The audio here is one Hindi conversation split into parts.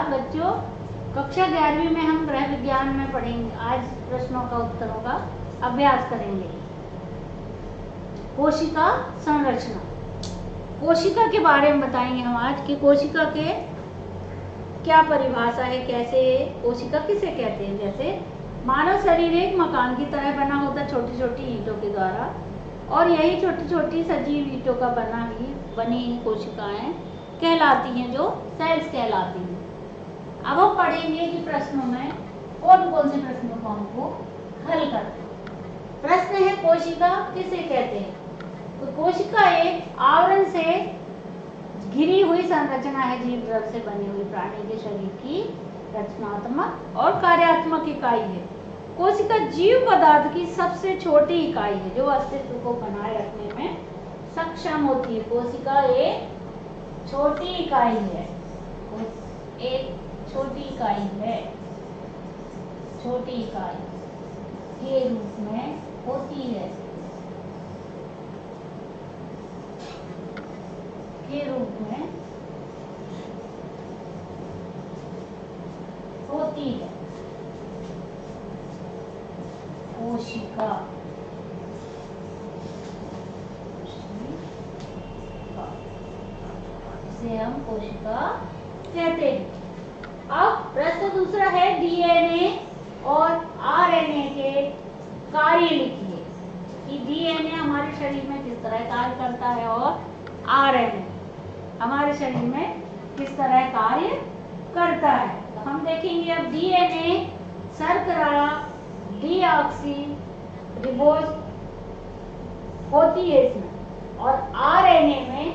नमस्कार बच्चों, कक्षा 11वीं में हम गृह विज्ञान में पढ़ेंगे। आज प्रश्नों का उत्तरों का अभ्यास करेंगे। कोशिका संरचना, कोशिका के बारे में बताएंगे हम आज कि कोशिका के क्या परिभाषा है, कैसे कोशिका किसे कहते हैं। जैसे मानव शरीर एक मकान की तरह बना होता है छोटी छोटी ईंटों के द्वारा, और यही छोटी छोटी सजीव ईंटों का बनी कोशिकाएं कहलाती हैं, जो सेल्स कहलाती हैं। अब हम पढ़ेंगे कि प्रश्नों में कौन कौन से प्रश्नों को हमको हल करते हैं। प्रश्न है कोशिका किसे कहते हैं। तो कोशिका एक आवरण से घिरी हुई संरचना है, जीव द्रव्य से बनी हुई प्राणी के शरीर की रचनात्मक और कार्यात्मक इकाई है। कोशिका जीव पदार्थ की सबसे छोटी इकाई है जो अस्तित्व को बनाए रखने में सक्षम होती है। कोशिका एक छोटी इकाई है, एक छोटी इकाई है, छोटी इकाई के रूप में होती है, के रूप में होती है कोशिका। इसे हम कोशिका कहते हैं। अब प्रश्न दूसरा है, डीएनए और आरएनए के कार्य लिखिए कि डीएनए हमारे शरीर में किस तरह कार्य करता है और आरएनए हमारे शरीर में किस तरह कार्य करता है। तो हम देखेंगे अब डीएनए शर्करा डीऑक्सी रिबोज होती है इसमें, और आरएनए में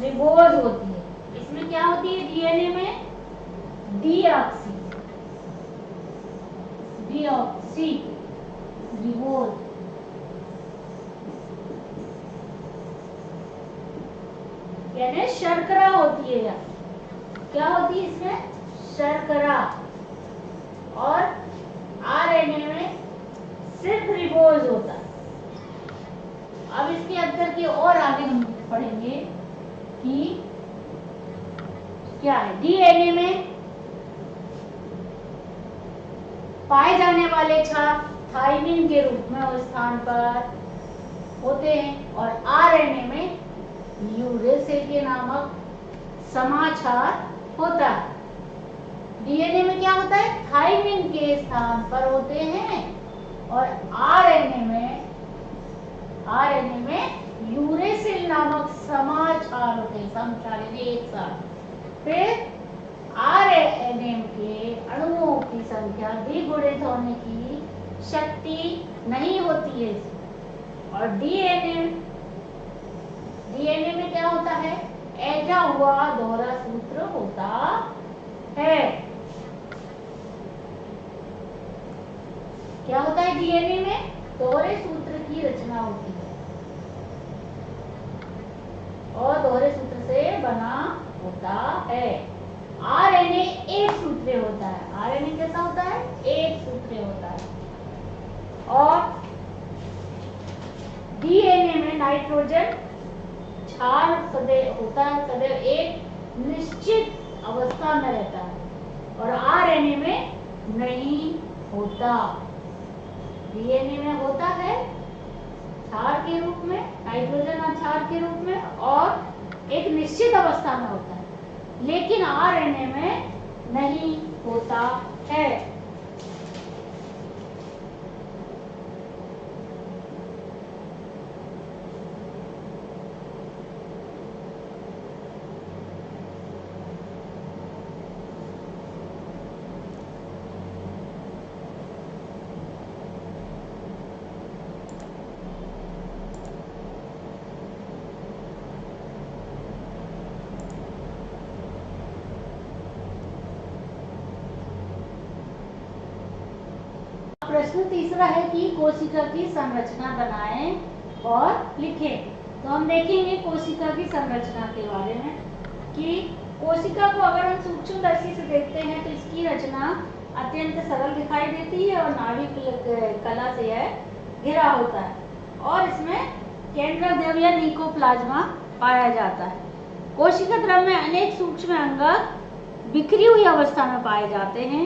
रिबोज होती है। इसमें क्या होती है डीएनए में? Deoxy ribose. यानी शर्करा होती है, क्या होती है इसमें? शर्करा। और आरएनए में सिर्फ रिबोज होता है। अब इसके अंदर की और आगे हम पढ़ेंगे कि क्या है। डीएनए में पाए जाने वाले छाप थाइमिन के रूप में उस स्थान पर होते हैं, और आरएनए में यूरेसिल के नामक समाचार होता है। डीएनए में क्या होता है? थाइमिन के स्थान पर होते हैं, और आरएनए में यूरेसिल नामक समाचार होते हैं। समाचार यानी एक साथ। फिर आरएनए के अणुओं की संख्या द्विगुणित होने की शक्ति नहीं होती है। और डीएनए में क्या होता है? ऐजा हुआ दोहरा सूत्र होता है। क्या होता है डीएनए में? दोहरे सूत्र की रचना होती है, और दोहरे सूत्र से बना होता है। आरएनए एक सूत्रीय होता है। आरएनए कैसा होता है? एक सूत्रीय होता है। और डीएनए में नाइट्रोजन क्षार सदैव होता है, सदैव एक निश्चित अवस्था में रहता है, और आरएनए में नहीं होता। डीएनए में होता है क्षार के रूप में, नाइट्रोजन और क्षार के रूप में, और एक निश्चित अवस्था में होता है, लेकिन आरएनए में नहीं होता है। प्रश्न तीसरा है कि कोशिका की संरचना बनाएं और लिखें। तो हम देखेंगे कोशिका की संरचना के बारे में कि कोशिका को अगर हम सूक्ष्मदर्शी से देखते हैं तो इसकी रचना अत्यंत सरल दिखाई देती है, और नाभिक कला से यह घिरा होता है, और इसमें केंद्रक द्रव्य या निकोप्लाज्मा पाया जाता है। कोशिका द्रव्य में अनेक सूक्ष्म अंगक बिखरी हुई अवस्था में पाए जाते हैं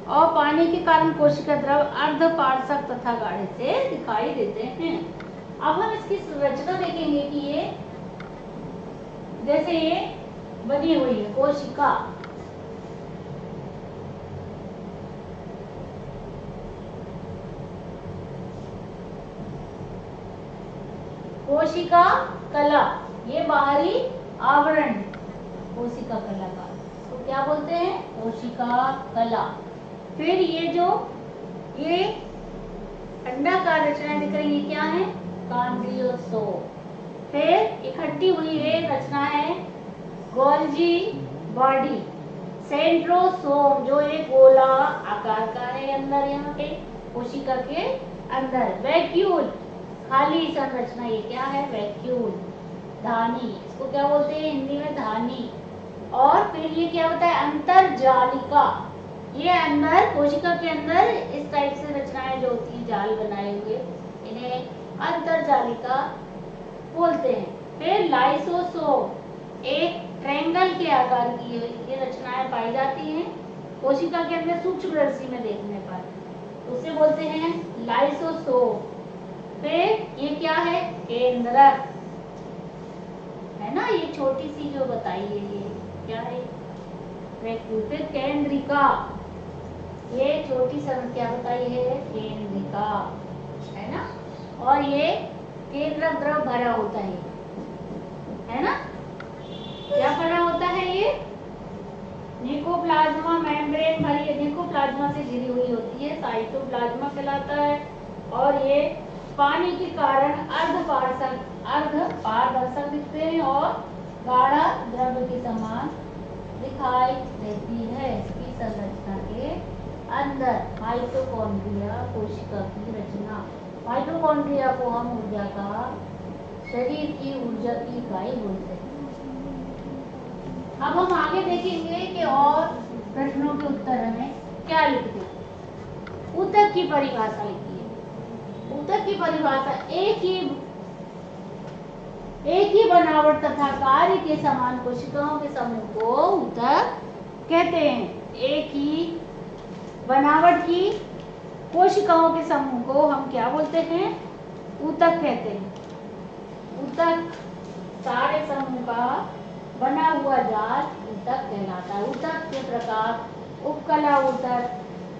और पानी के कारण कोशिका द्रव अर्धपारदर्शक तथा गाढ़े से दिखाई देते हैं। अब हम इसकी संरचना देखेंगे कि ये जैसे ये बनी हुई है कोशिका, कोशिका कला, ये बाहरी आवरण कोशिका कला का, तो क्या बोलते हैं? कोशिका कला। फिर ये अंडाकार रचनाएं दिख रही है, क्या है? कॉन्ड्रियोसोम। फिर इकट्ठी हुई है रचना है गोल्जी बॉडी। सेंट्रोसोम जो एक गोला आकार का है अंदर, यहाँ पे कोशिका के अंदर। वैक्यूल खाली संरचना, ये क्या है? वैक्यूल। धानी, इसको क्या बोलते हैं हिंदी में? धानी। और फिर ये क्या होता है? अंतरजालिका। ये अंदर कोशिका के अंदर इस टाइप से रचनाएं जो होती है जाल बनाए हुए, इन्हें अंतरजालिका बोलते हैं। फिर लाइसोसोम, एक ट्रायंगल के आकार की ये रचनाएं पाई जाती हैं कोशिका के अंदर सूक्ष्मदर्शी में देखने पर, उसे बोलते हैं लाइसोसोम। फिर ये क्या है? केंद्रक है ना, ये छोटी सी जो बताई है ये क्या है? फिर केंद्रिका, ये छोटी सी क्या बताई है? केंद्रिका है ना। और ये केंद्रक द्रव भरा होता है ना। क्या भरा होता है? ये निकोप्लाज्मा मेम्ब्रेन भरी, निकोप्लाज्मा से घिरी हुई होती है, साइटोप्लाज्मा कहलाता है। और ये पानी के कारण अर्धपारदर्शक दिखते हैं और गाढ़ा द्रव्य के समान दिखाई देती है। इसकी संरचना के अंदर माइटोकॉन्ड्रिया कोशिका की रचना। माइटोकॉन्ड्रिया को हम ऊर्जा का, शरीर की ऊर्जा की इकाई बोलते हैं। अब हम आगे देखेंगे कि और प्रश्नों के उत्तर हमें क्या लिखते हैं। ऊतक की परिभाषा लिखिए। ऊतक की परिभाषा एक ही बनावट तथा कार्य के समान कोशिकाओं के समूह को ऊतक कहते हैं। एक ही बनावट की कोशिकाओं के समूह को हम क्या बोलते हैं? ऊतक कहते हैं। ऊतक सारे समूह का बना हुआ जाल ऊतक कहलाता है। ऊतक के प्रकार: उपकला ऊतक,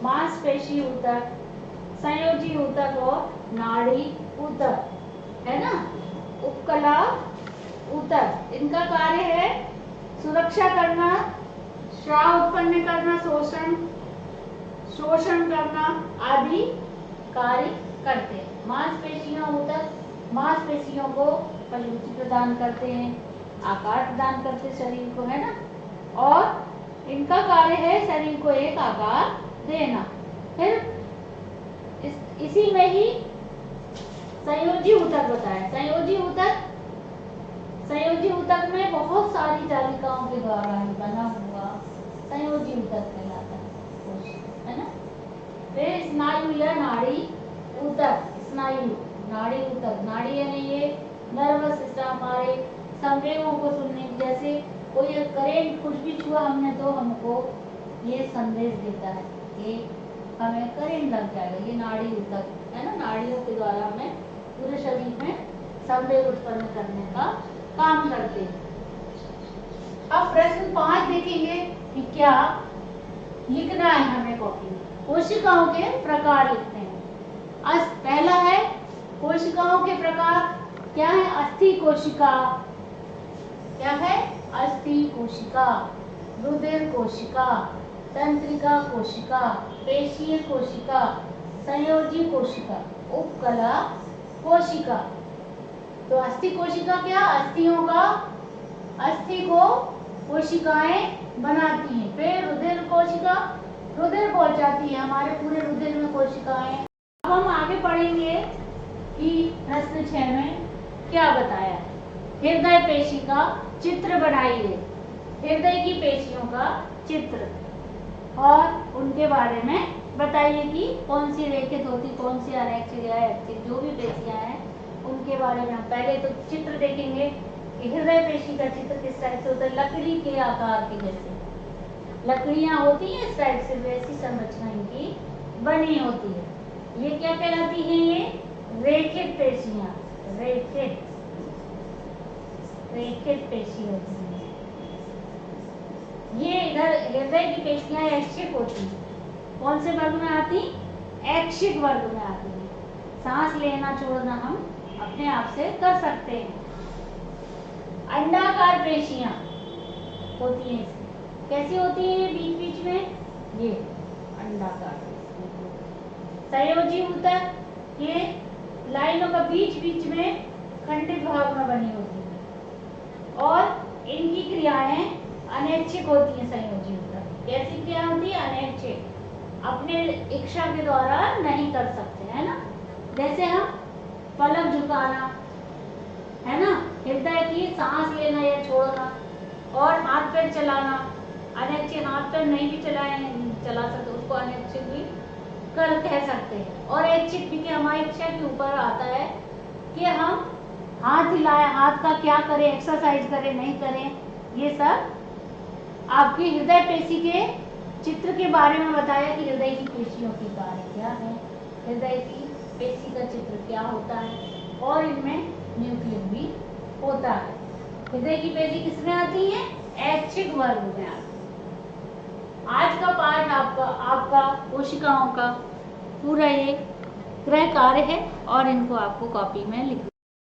मांसपेशी ऊतक, संयोजी ऊतक और नाड़ी ऊतक, है ना। उपकला ऊतक, इनका कार्य है सुरक्षा करना, स्राव उत्पन्न करना, शोषण करना आदि कार्य करते हैं। मांसपेशियों ऊतक मांसपेशियों को मजबूती प्रदान करते हैं, आकार प्रदान करते शरीर को, है ना। और इनका कार्य है शरीर को एक आकार देना। फिर इसी में ही संयोजी ऊतक बताया। संयोजी ऊतक में बहुत सारी जालिकाओं के द्वारा बना हुआ संयोजी ऊतक कहलाता है ना। फिर स्नायु या नाड़ी ऊतक। नाड़ी ऊतक, नाड़ी यानी ये नर्वस सिस्टम, हमारे संवेगों को सुनने, जैसे कोई करंट कुछ भी छुआ हमने तो हमको ये संदेश देता है कि हमें करंट लग जाएगा, ये नाड़ी ऊतक है ना। नाड़ियों के द्वारा हमें पूरे शरीर में संवेग उत्पन्न करने का काम करते हैं। अब प्रश्न 5 देखेंगे कि क्या लिखना है हमें कॉपी में। कोशिकाओं के प्रकार लिखते हैं। पहला है कोशिकाओं के प्रकार, क्या है? अस्थि कोशिका, क्या है? अस्थि कोशिका, रुधिर कोशिका, तंत्रिका कोशिका, पेशीय कोशिका, संयोजी कोशिका, उपकला कोशिका। तो अस्थि कोशिका क्या? अस्थि को कोशिकाएं बनाती हैं। फिर रुधिर कोशिका, रुधिर पहुंचाती है, हमारे पूरे रुधिर में कोशिकाएं। अब हम आगे पढ़ेंगे कि प्रश्न 6 में क्या बताया है। हृदय पेशी का चित्र बनाइए। हृदय की पेशियों का चित्र और उनके बारे में बताइए कि कौन सी रेखित होती, कौन सी अरेखित या ऐच्छिक, जो भी पेशियां हैं उनके बारे में हम पहले तो चित्र देखेंगे कि हृदय पेशी का चित्र किस तरह से होता है। लकड़ी के आकार के जैसे, लकड़ियां होती हैं इस टाइप से, वैसी संरचना इनकी बनी होती है। ये क्या कहलाती है? ये रेखित पेशियां, रेखित पेशी होती है। ये इधर हृदय की पेशियां ऐच्छिक होती है। कौन से वर्ग में आती? ऐच्छिक वर्ग में आती है। सांस लेना छोड़ना हम अपने आप से कर सकते हैं। अंडाकार पेशियां होती हैं इसमें। कैसी होती है ये बीच बीच में? ये अंडाकार संयोजी ऊतक, ये लाइनों का बीच बीच में खंडित भाग में बनी होती है और इनकी क्रियाएं अनैच्छिक होती हैं। संयोजी ऊतक कैसी क्रिया होती है? अनैच्छिक, अपने इच्छा के द्वारा नहीं कर सकते, है ना। जैसे हम पलक झुकाना, है ना, हृदय की सांस लेना या छोड़ना, और हाथ पैर चलाना अनैच्छिक, हाथ पैर नहीं भी चला सकते उसको अनैच्छिक भी कह सकते हैं। और ऐच्छिक भी कि हमारी इच्छा के ऊपर आता है कि हम हाथ हिलाएं, हाथ का क्या करें, एक्सरसाइज करें नहीं करें। ये सब आपकी हृदय पेशी के चित्र के बारे में बताया कि हृदय की पेशियों की कार्य क्या है, हृदय की पेशी का चित्र क्या होता है, और इनमें न्यूक्लियस भी होता है। हृदय की पेशी किसमें आती है? ऐच्छिक वर्ग में आती है। आज का पाठ आपका कोशिकाओं का पूरा ये गृह कार्य है और इनको आपको कॉपी में लिख